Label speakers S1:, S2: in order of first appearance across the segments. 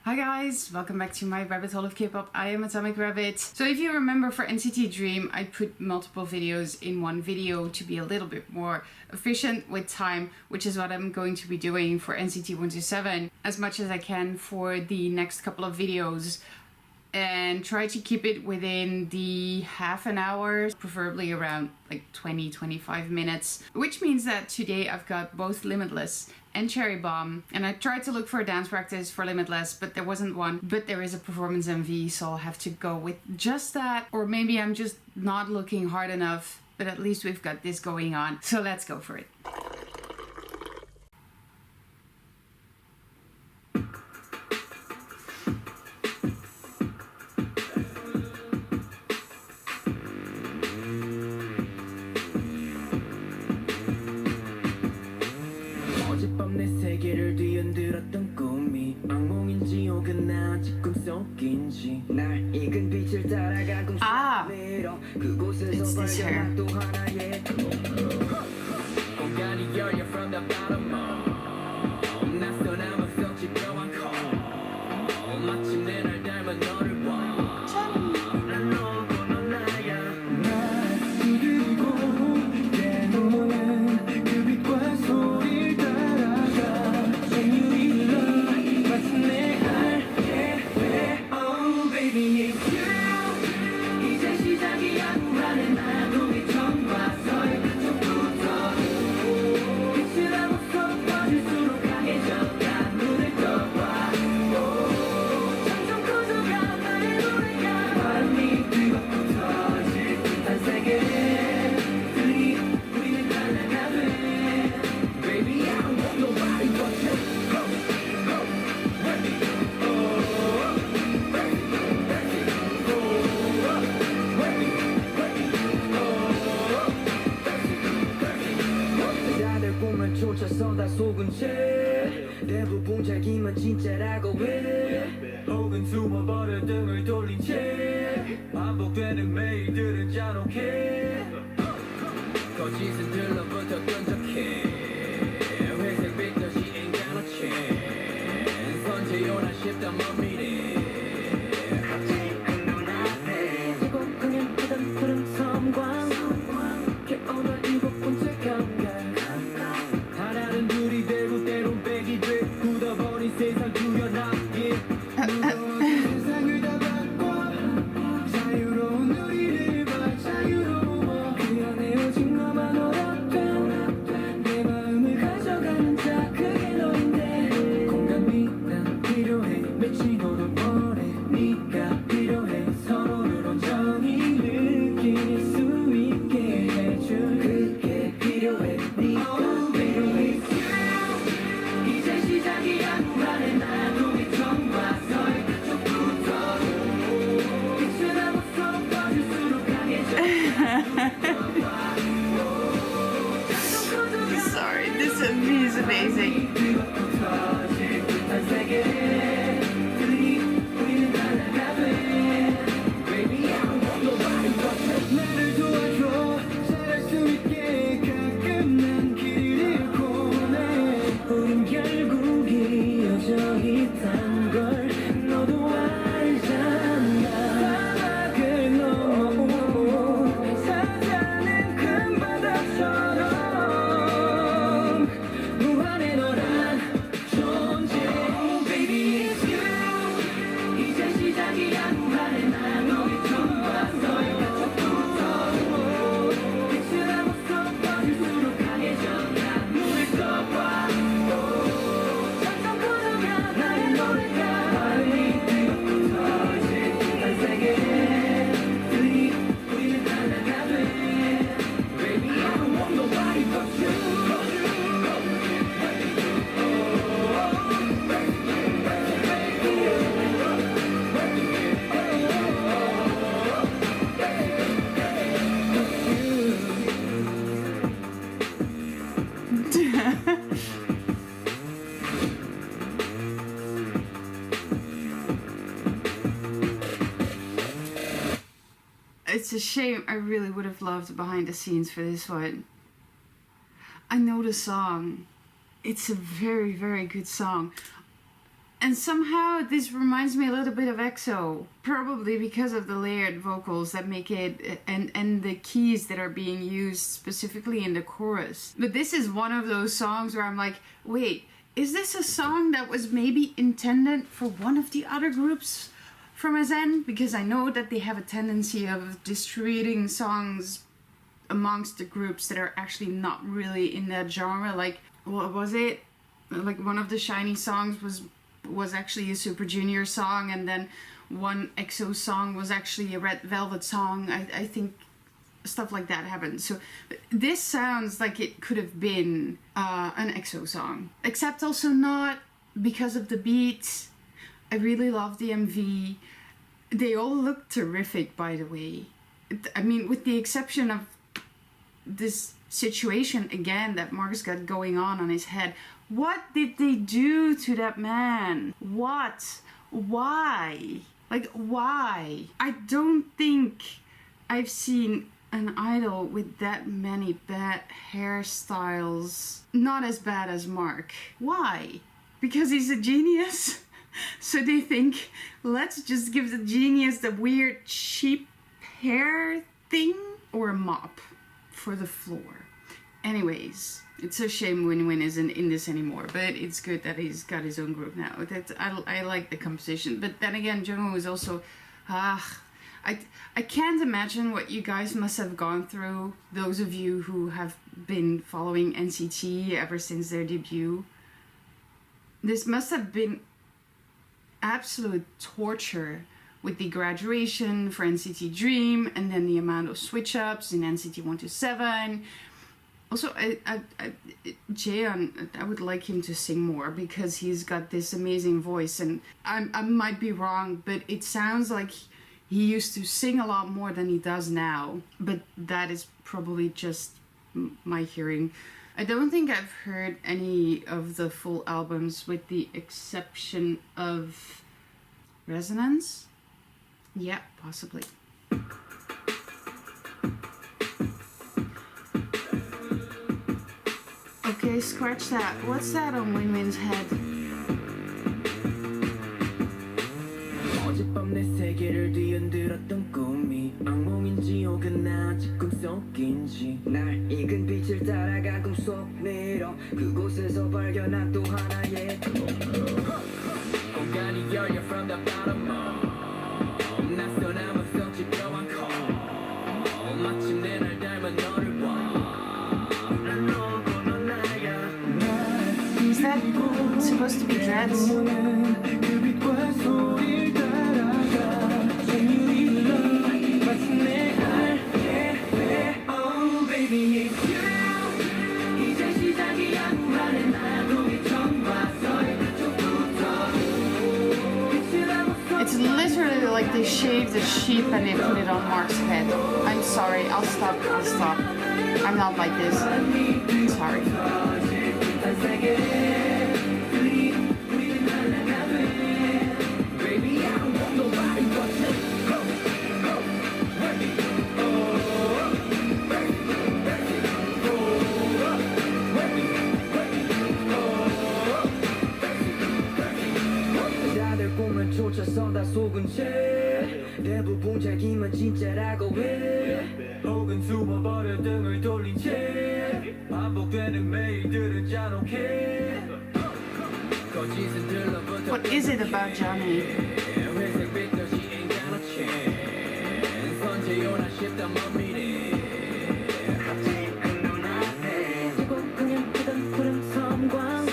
S1: Hi guys, welcome back to my rabbit hole of K-pop. I am Atomic Rabbit. So if you remember, for NCT Dream, I put multiple videos in one video to be a little bit more efficient with time, which is what I'm going to be doing for NCT 127 as much as I can for the next couple of videos, and try to keep it within the half an hour, preferably around like 20-25 minutes, which means that today I've got both Limitless and Cherry Bomb, and I tried to look for a dance practice for Limitless, but there wasn't one. But there is a performance MV, so I'll have to go with just that, or maybe I'm just not looking hard enough, but at least we've got this going on, so let's go for it.
S2: 내 세계를 뒤흔들었던 꿈이 악몽인지 혹은 아직 꿈속인지 날 익은 빛을 따라가 꿈속으로 그곳에서 발견한 또 하나의 공간이 열려 from the bottom up 낯선 암흑 속 지겨운 call 마침내 날 닮은 너를 봐 난 너고 넌 나야 날 두드리고 내놓는 그 빛과 소리를 쫓아서 다 속은 채 대부분 자기만 진짜라고 해 혹은 숨어버려 등을 돌린 채 반복되는 매일들은 잔혹해 거짓은 들러붙어 끈적해 회색빛 듯이 ain't got no chance 선제요나 싶다 먼 미래 하지 않는 눈앞에 지고 강연하던 푸른 섬광 깨어나 일곱 번째 감각 하나는 둘이 되고 때론 백이 돼 굳어버린 세상 두려나게 무거운 세상을 다 바꿔 자유로운 우리를 봐 자유로워 그 안에 오직 너만 허락된 내 마음을 가져가는 자 그게 너인데 공감이 난 필요해 맺힌 너도 뭐래 네가 필요해 서로를 온전히 느낄 수 있게 해줄 그게 필요해 네가
S1: Sorry, this MV is amazing. It's a shame. I really would have loved behind the scenes for this one. I know the song. It's a very, very good song. And somehow this reminds me a little bit of EXO, probably because of the layered vocals that make it, and the keys that are being used specifically in the chorus. But this is one of those songs where I'm like, wait, is this a song that was maybe intended for one of the other groups from SN? Because I know that they have a tendency of distributing songs amongst the groups that are actually not really in that genre. Like, what was it? Like, one of the SHINee songs was actually a Super Junior song, and then one EXO song was actually a Red Velvet song. I think stuff like that happened. So this sounds like it could have been an EXO song, except also not, because of the beats. I really love the MV. They all look terrific, by the way. I mean, with the exception of this situation again that Mark's got going on his head. What did they do to that man? What? Why? Like, why? I don't think I've seen an idol with that many bad hairstyles. Not as bad as Mark. Why? Because he's a genius? So they think, let's just give the genius the weird cheap hair thing? Or a mop for the floor. Anyways, it's a shame Win-Win isn't in this anymore, but it's good that he's got his own group now. I like the composition, but then again, Jungwoo is also, I can't imagine what you guys must have gone through, those of you who have been following NCT ever since their debut. This must have been absolute torture with the graduation for NCT Dream, and then the amount of switch-ups in NCT 127. Also, Jaehyun, I would like him to sing more because he's got this amazing voice, and I might be wrong, but it sounds like he used to sing a lot more than he does now. But that is probably just my hearing. I don't think I've heard any of the full albums with the exception of Resonance? Yeah, possibly. Okay, scratch that. What's that on Win-Win's head?
S2: 어젯밤 내 세계를 뒤흔들었던 꿈이 악몽인지 혹은 아직 꿈속인지 날 익은 빛을 따라간 꿈속 미러 그곳에서 발견한 또 하나의 공간이 열려 from the bottom up 낯선함은 썩지 뼈와 커 마침내 날 닮은 너를 봐난 너고 넌 나야
S1: Is that supposed to be dreads?
S2: 그 빛과 소리를 따라가 And you need love 마침내 알게 Oh baby it's you 이제 시작이야 말해 나도 이 처음 봤어 이쪽부터
S1: It's literally like they shaved a sheep and they put it on Mark's head. I'm sorry, I'll stop. I'm not like this. Sorry.
S2: 다들 꿈을 쫓아서 다 속은 채 대부분 자기만 진짜라고 해 혹은 숨어버려 등을 돌린 채 반복되는 매일들은 잔혹해 거짓은 들러붙어
S1: What is it about Johnny?
S2: 회색 빛도시 ain't got no chance 선제요나 싶다 멈미래 아직 그 눈앞에 지고 그냥 보던 푸른 섬광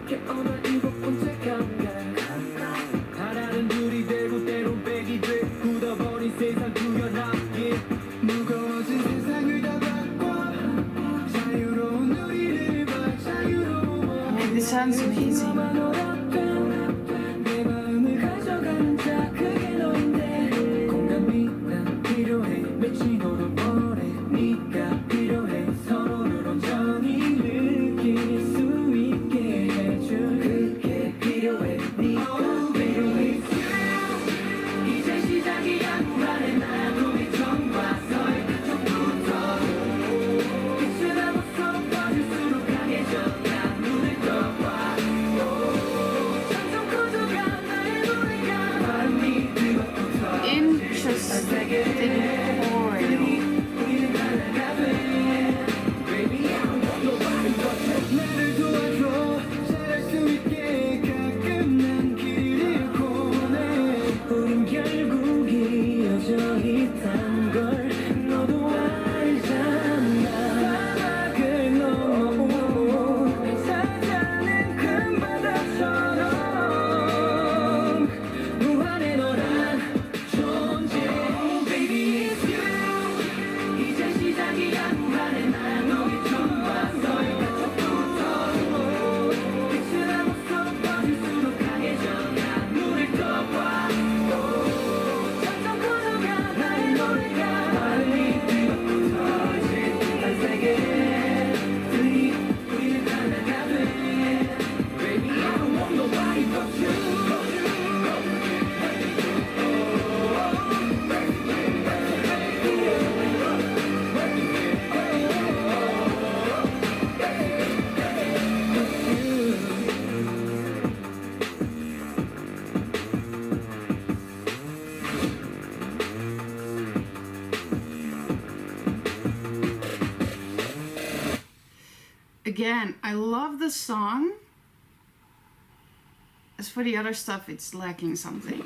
S2: 깨어나 일곱 번째 감각 하나는 둘이 되고 때론 백이 돼 굳어버린 세상 구현하게 무거워진 세상을 다 바꿔 자유로운 우리를 봐 자유로워
S1: I mean, this sounds amazing.
S2: 내 마음을 가져가는 자 그게 너인데 공감이 난 필요해 미치도록 오래 네가 필요해 서로를 온전히 느낄 수 있게 해줄 그게 필요해 네가 필요해 이제 시작이야 말해 나도 이 처음 봤어 그쪽부터 빛을 담아 서로 빠질수록 강해져 난 눈을 떠봐
S1: again, I love the song. As for the other stuff, it's lacking something.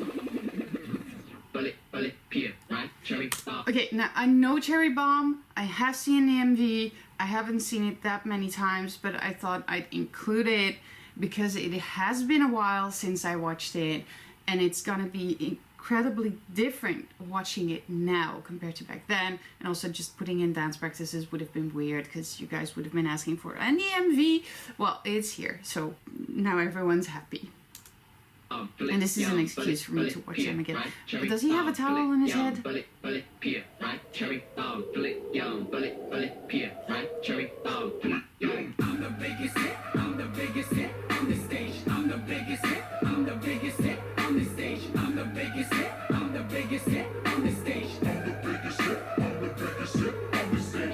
S1: Okay, now I know Cherry Bomb. I have seen the MV. I haven't seen it that many times, but I thought I'd include it because it has been a while since I watched it, and it's gonna be incredibly different watching it now compared to back then. And also just putting in dance practices would have been weird because you guys would have been asking for an MV. Well, it's here, so now everyone's happy. And this is an excuse for me to watch them again. But does he have a towel on his head?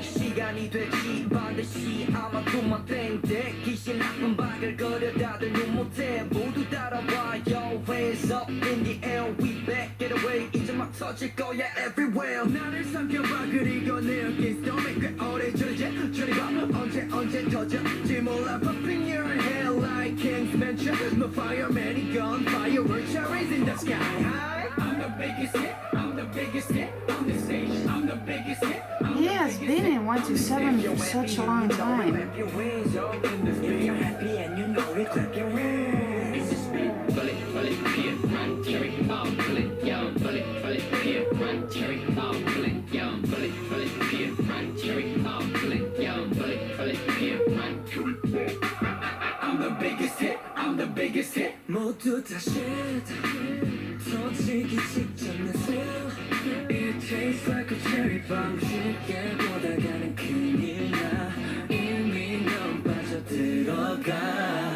S2: 시간이 되지 반드시 아마 돈만 땡때 귀신 나쁜 바글거려 다들 눈 못해 모두 따라와요 Hands up in the air we back get away 이제 막 터질 거야 everywhere 나를 삼켜봐 그리고 내 어깨 스톰에 꽤 오래 저러지 저리가 언제 터질지 몰라 Popping your hair like King's Mansion No fireman 이 gun fireworks are raising the sky high I'm the biggest hit I'm the biggest hit on the stage I'm the biggest hit
S1: He has been in 127 for such a long time.
S2: If you're happy and you know it, clap your hands. It's a spin, bullet, peer, run, cherry, bomb, bullet, young, bullet, peer, run, cherry, bomb, bullet, young, bullet, peer, run, cherry, bomb, bullet, young, bullet, peer, run, cherry, bomb. I'm the biggest hit, I'm the biggest hit. 모두 다 shit, 터지기 직전에 sell. It tastes like a cherry bomb. 쉽게 보다가는 큰일 나. 이미 넌 빠져들어가.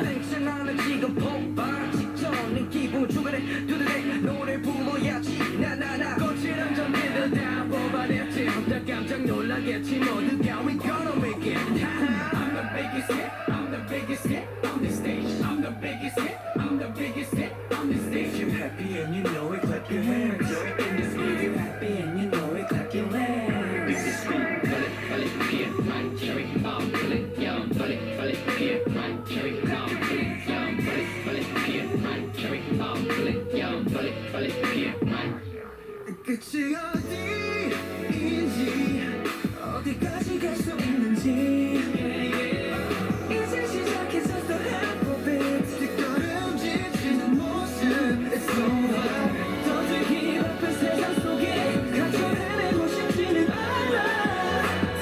S2: 땡깡하는 지금 폭발 직전인 기분 중간에 두드레 노래 불러야지. 나나나 거칠한 점들들 다 뽑아냈지. 혼자 깜짝 놀라겠지. 모두가 we gonna make it. I'm the biggest hit. I'm the biggest hit on the stage. I'm the biggest hit. I'm the biggest hit on the stage. If you're happy and you know it, clap your hands. In this beat, you're happy and you know it, clap your hands. This is sweet. Bullet, peer, run, cherry, bomb, bullet, young, bullet, peer, run, cherry, bomb, bullet, young, bullet, peer, run, cherry, bomb, bullet, young, bullet, peer, run. 끝이 어디인지 어디까지 갈 수 있는지 이제 시작했었어 half of it 뒷걸음질 모습 It's so hard 더들 힘없는 세상 속에 갇혀 헤매고 싶지는 않아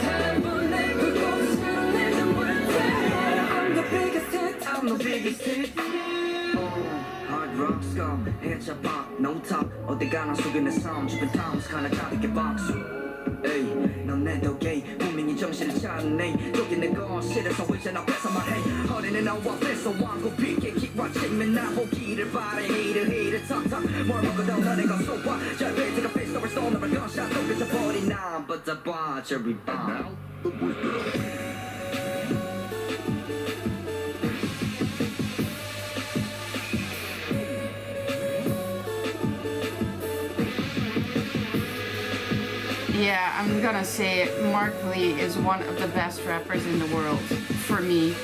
S2: 단번에 그곳으로 내가 못해 I'm the biggest hit I'm the biggest hit Hard rock scum, heads up pop, no top 어디 가나 속에 내 sound 주변 times 가나 가득해 박수 에이 넌 내 덕에 분명히 정신을 차리네 여기 내건 실에서 위전 앞에서 말해 허리는 나와 뺏어 왕고 빗게 keep watching 맨 나보기를 바래 Hater hater talk talk 뭘 먹어도 너네가 쏘아 잘 베이트가 face over stone over gunshot 또 그쳐버린 난 but the bar cherry bomb
S1: Yeah, I'm gonna say it. Mark Lee is one of the best rappers in the world, for me.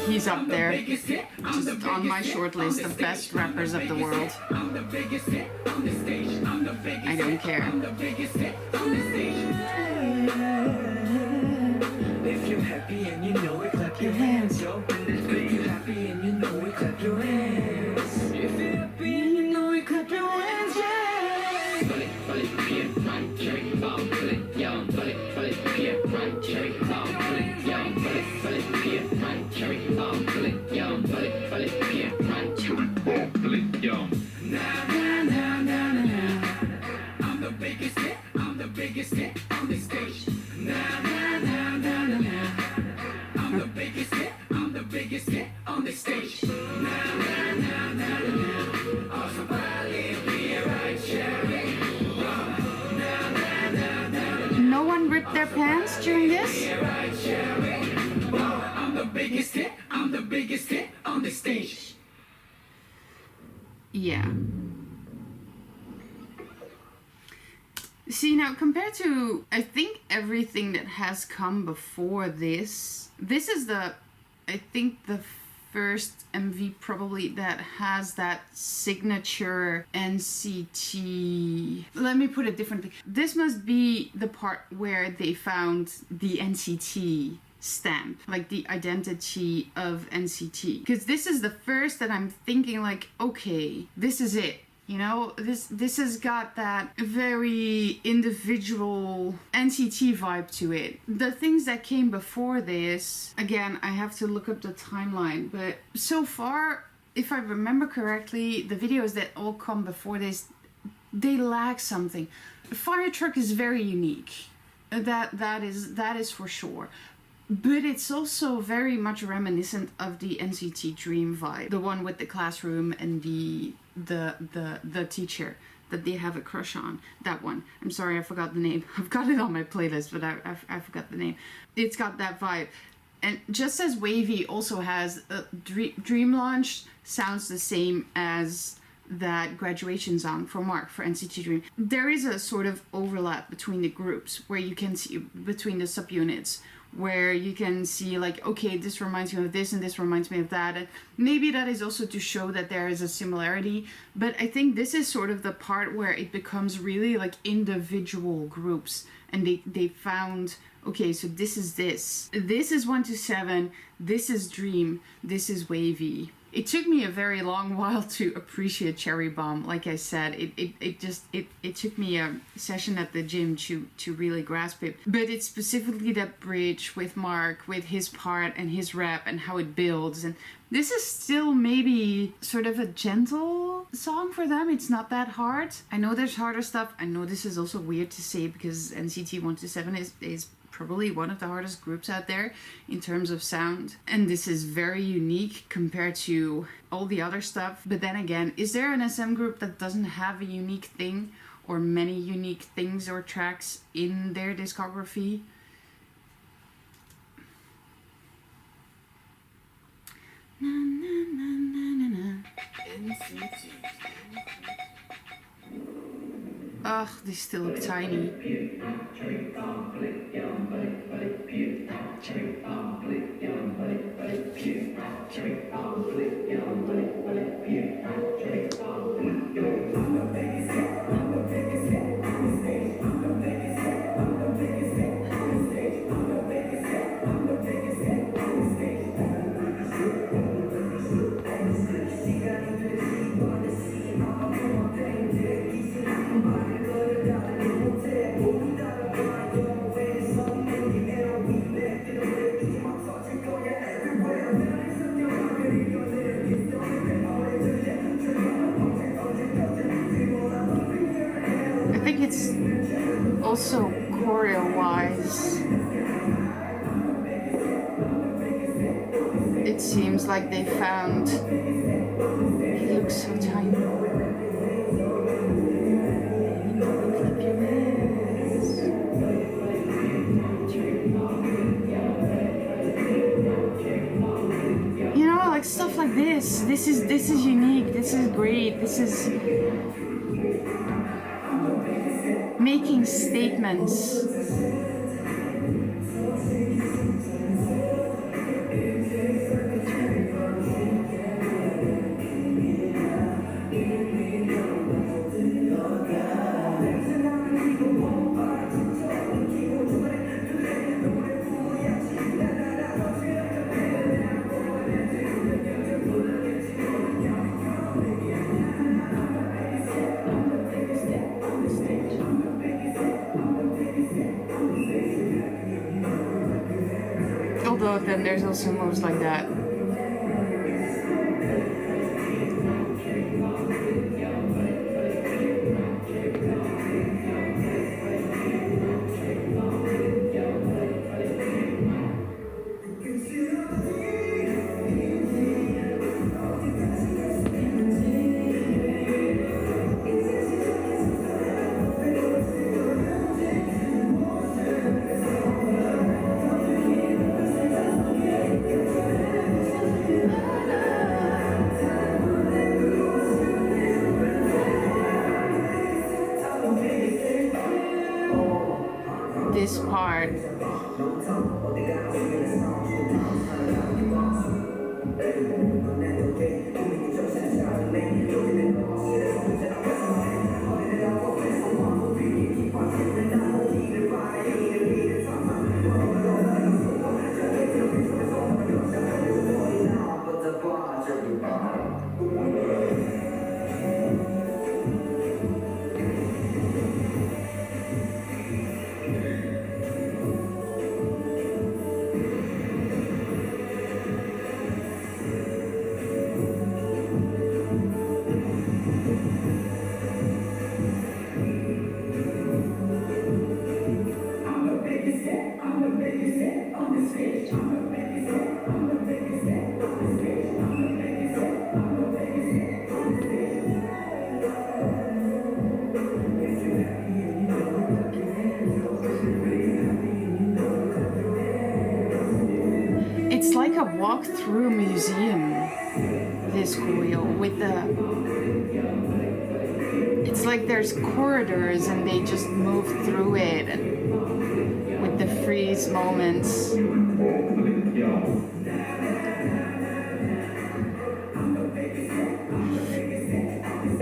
S1: He's up there, just on my short list of best rappers of the world. I don't care.
S2: If you're happy and you know it, clap your hands, yo. If you're happy and you know it, clap your hands. If you're happy and you know it, clap your hands, yeah. Bullet, peer, run, cherry, bomb, bullet, young, bullet, peer, run, cherry, bomb, bullet, young, bullet, peer, run, cherry, bomb, bullet, young, bullet, peer, run, cherry, bomb, bullet, young. Na na na na na na. I'm the biggest hit. I'm the biggest hit on the stage. Na na na na na na. I'm the biggest hit. I'm the biggest hit on the stage. Na na na na na na. Oh, somebody be right, cherry. Na na na na na.
S1: No one ripped their pants during this?
S2: Right, cherry. I'm the biggest hit. I'm the biggest hit on the stage.
S1: Yeah. See, now compared to, I think, everything that has come before this is I think the first MV probably that has that signature NCT. Let me put it differently. This must be the part where they found the NCT stamp, like the identity of NCT. Because this is the first that I'm thinking like, okay, this is it. You know, this has got that very individual NCT vibe to it. The things that came before this, again, I have to look up the timeline, but so far, if I remember correctly, the videos that all come before this, they lack something. Fire Truck is very unique. That is for sure. But it's also very much reminiscent of the NCT Dream vibe. The one with the classroom and the teacher that they have a crush on. That one. I'm sorry, I forgot the name. I've got it on my playlist, but I forgot the name. It's got that vibe. And just as Wavy also has a Dream Launch sounds the same as that graduation song for Mark for NCT Dream. There is a sort of overlap between the groups where you can see between the subunits, where you can see like, okay, this reminds me of this and this reminds me of that. And maybe that is also to show that there is a similarity. But I think this is sort of the part where it becomes really like individual groups. And they found, okay, so this is this. This is 1 to 7. This is Dream. This is Wavy. It took me a very long while to appreciate Cherry Bomb. Like I said, it took me a session at the gym to really grasp it. But it's specifically that bridge with Mark, with his part and his rap and how it builds. And this is still maybe sort of a gentle song for them. It's not that hard. I know there's harder stuff. I know this is also weird to say because NCT 1 to 7 is probably one of the hardest groups out there in terms of sound, and this is very unique compared to all the other stuff. But then again, is there an SM group that doesn't have a unique thing or many unique things or tracks in their discography? Na, na, na, na, na, na. Ugh, they still look tiny. I think it's also choreo-wise. It seems like they found. He looks so tiny. You know, like stuff like this. This is unique. This is great. This is making statements. Although then there's also moves like that. It's like a walk-through museum, this choreo, with the... It's like there's corridors and they just move through it with the freeze moments.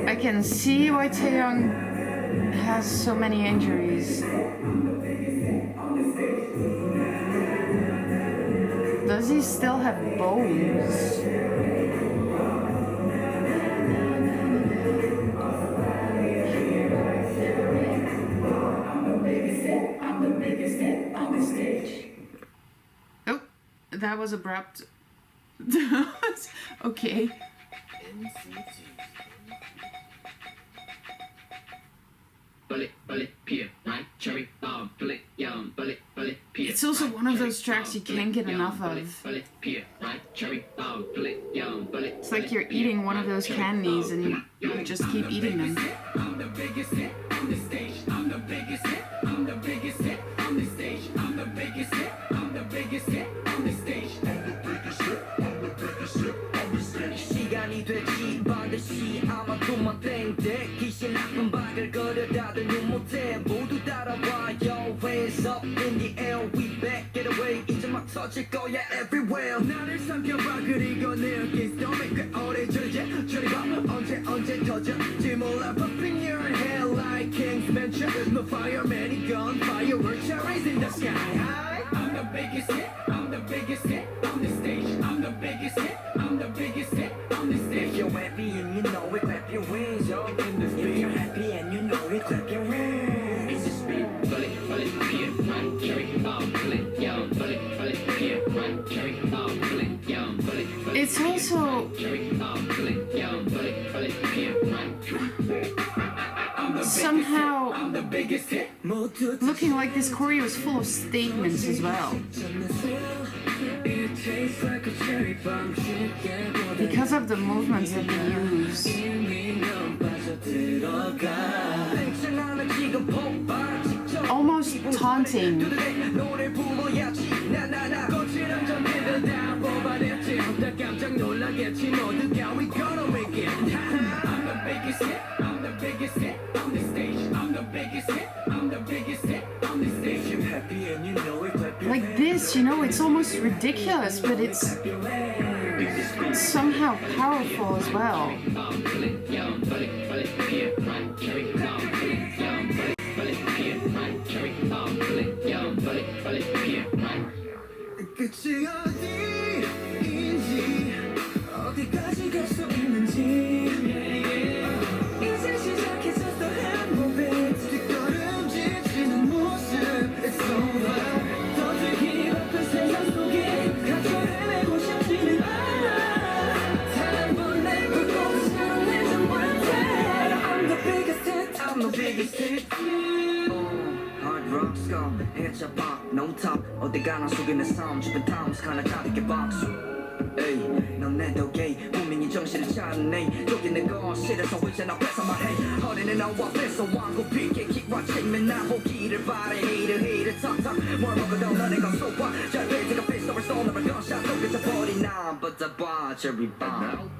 S1: I can see why Taeyong has so many injuries. Does he still have bones? Oh, that was abrupt. Okay. It's also one of those tracks you can't get enough of. It's like you're eating one of those candies and you just keep eating them.
S2: 시간이 되지 반드시 아마 돈만 땡땡 귀신 나쁜 바글거려 다들 눈 못해 모두 따라와요 Hands up in the air we back get away 이제 막 터질 거야 everywhere 나를 삼켜봐 그리고 내 against stomach 꽤 오래 저리제 저리 봐 언제 터질지 몰라 Popping your head like King's Venture No fireman gun fireworks cherries in the sky I'm the biggest hit I'm the biggest hit on the stage I'm the biggest hit I'm the biggest hit on the stage If you're happy and you know it clap your wings up in the speed If you're happy and you know it clap your hands In the speed bullet here right carry bullet young bullet here right carry bullet young bullet
S1: It's also somehow looking like this choreo is full of statements as well. Because of the movements that they use. Almost taunting. Like this, you know, it's almost ridiculous, but it's somehow powerful as well.
S2: 끝이 어디인지 어디까지 갈 수 있는지 이제 시작했었어 행복해 뒷걸음질치는 모습 It's over 더 길었던 세상 속에 갇혀 헤매고 싶지는 않아 단번 내 불꽃을 내지 못해 I'm the biggest hit I'm the biggest hit Hard rock scum, it's a pop, no top 어디 가나 속이는 sound 주변 towns 가나 가득해 박수 에이 넌내 덕에 분명히 정신을 차리네 여기 내 거실에서 의자나 뺏어 말해 어린애 나와 뺏어 왕고 피게 기와 책면 나 보기를 바래 Hater 탁탁 뭘 먹어도 너네가 쏘아 잘 빼지가 피스톱을 쏘는 gunshot 또 그쳐버린 나 But the bar cherry bomb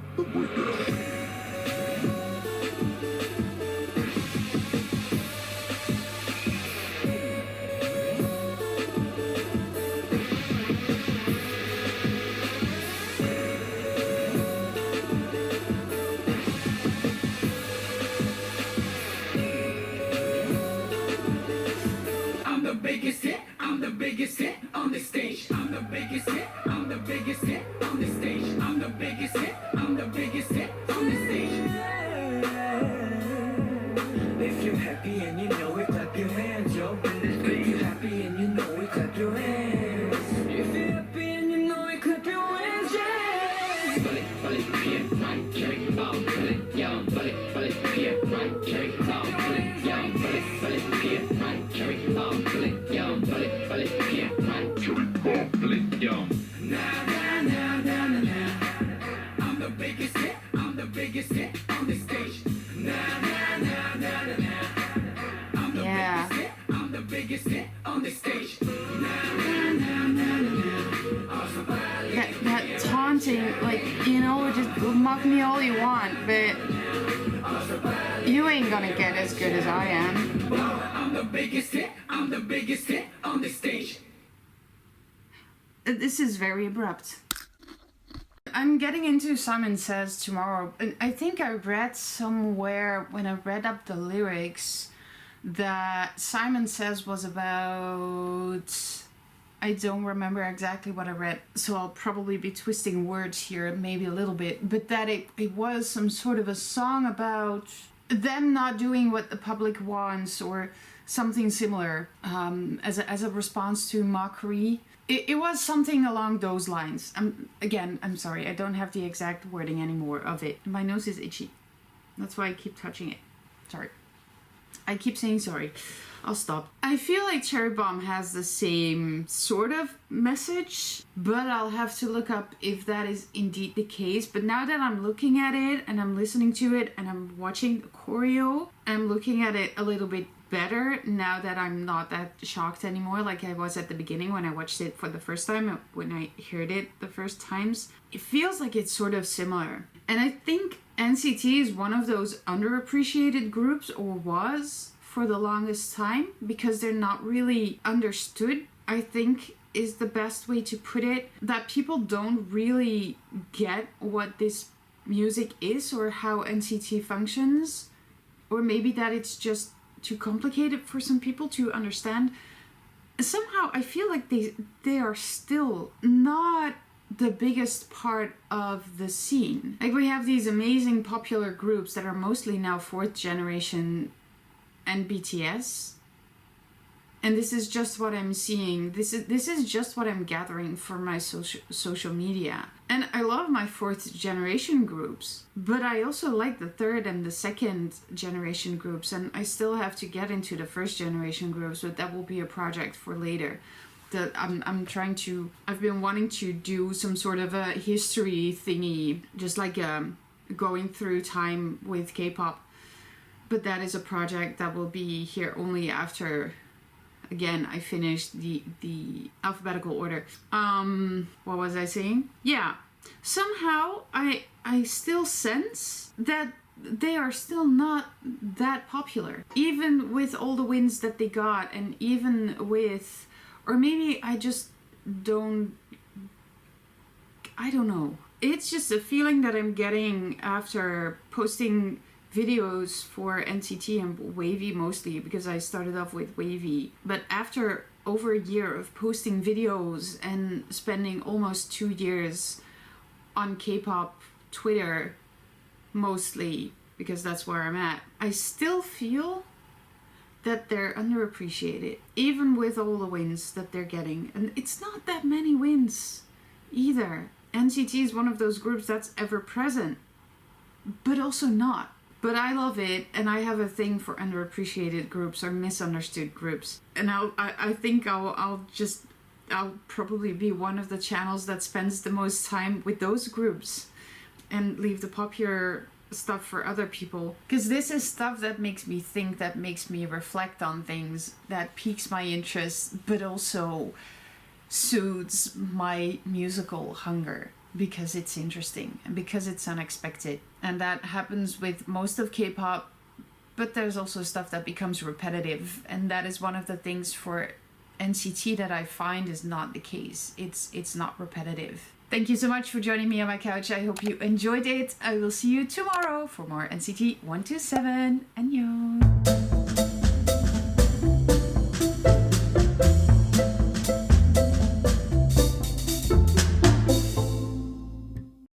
S2: I'm the biggest hit on the stage. I'm the biggest hit, I'm the biggest hit on the stage. I'm the biggest hit, I'm the biggest hit on the stage. Split yum. Now, now, now, now, now, now. I'm the biggest hit. I'm the biggest hit on the stage. Now, now, now, now, now, now. I'm the biggest hit. I'm the biggest hit on the stage. Now, now, now, now, now, now.
S1: That taunting, like, you know, just mock me all you want, but you ain't gonna get as good as I am.
S2: I'm the biggest hit. I'm the biggest hit on the stage.
S1: This is very abrupt. I'm getting into Simon Says tomorrow, and I think I read somewhere when I read up the lyrics that Simon Says was about... I don't remember exactly what I read, so I'll probably be twisting words here, maybe a little bit, but that it was some sort of a song about them not doing what the public wants or something similar, as a response to mockery. It was something along those lines. I'm sorry, I don't have the exact wording anymore of it. My nose is itchy. That's why I keep touching it. Sorry. I keep saying sorry. I'll stop. I feel like Cherry Bomb has the same sort of message, but I'll have to look up if that is indeed the case. But now that I'm looking at it and I'm listening to it and I'm watching the choreo, I'm looking at it a little bit better now that I'm not that shocked anymore like I was at the beginning when I watched it for the first time, when I heard it the first times. It feels like it's sort of similar. And I think NCT is one of those underappreciated groups, or was for the longest time, because they're not really understood, I think is the best way to put it. That people don't really get what this music is or how NCT functions, or maybe that it's just too complicated for some people to understand. Somehow I feel like they are still not the biggest part of the scene. Like, we have these amazing popular groups that are mostly now fourth generation and BTS, and this is just what I'm seeing. This is just what I'm gathering for my social media. And I love my fourth generation groups, but I also like the third and the second generation groups, and I still have to get into the first generation groups, but that will be a project for later. That I've been wanting to do some sort of a history thingy, just like going through time with K-pop. But that is a project that will be here only after, again, I finished the alphabetical order. What was I saying? Yeah, somehow I still sense that they are still not that popular, even with all the wins that they got, and even with, or maybe I don't know. It's just a feeling that I'm getting after posting videos for NCT and Wavy mostly, because I started off with Wavy. But after over a year of posting videos and spending almost 2 years on K-pop Twitter, mostly because that's where I'm at, I still feel that they're underappreciated, even with all the wins that they're getting. And it's not that many wins either. NCT is one of those groups that's ever present, but also not. But I love it, and I have a thing for underappreciated groups or misunderstood groups. And I think I'll probably be one of the channels that spends the most time with those groups and leave the popular stuff for other people. Because this is stuff that makes me think, that makes me reflect on things, that piques my interest, but also soothes my musical hunger. Because it's interesting and because it's unexpected. And that happens with most of K-pop, but there's also stuff that becomes repetitive, and that is one of the things for NCT that I find is not the case. It's not repetitive. Thank you so much for joining me on my couch. I hope you enjoyed it. I will see you tomorrow for more NCT 127. Annyeong.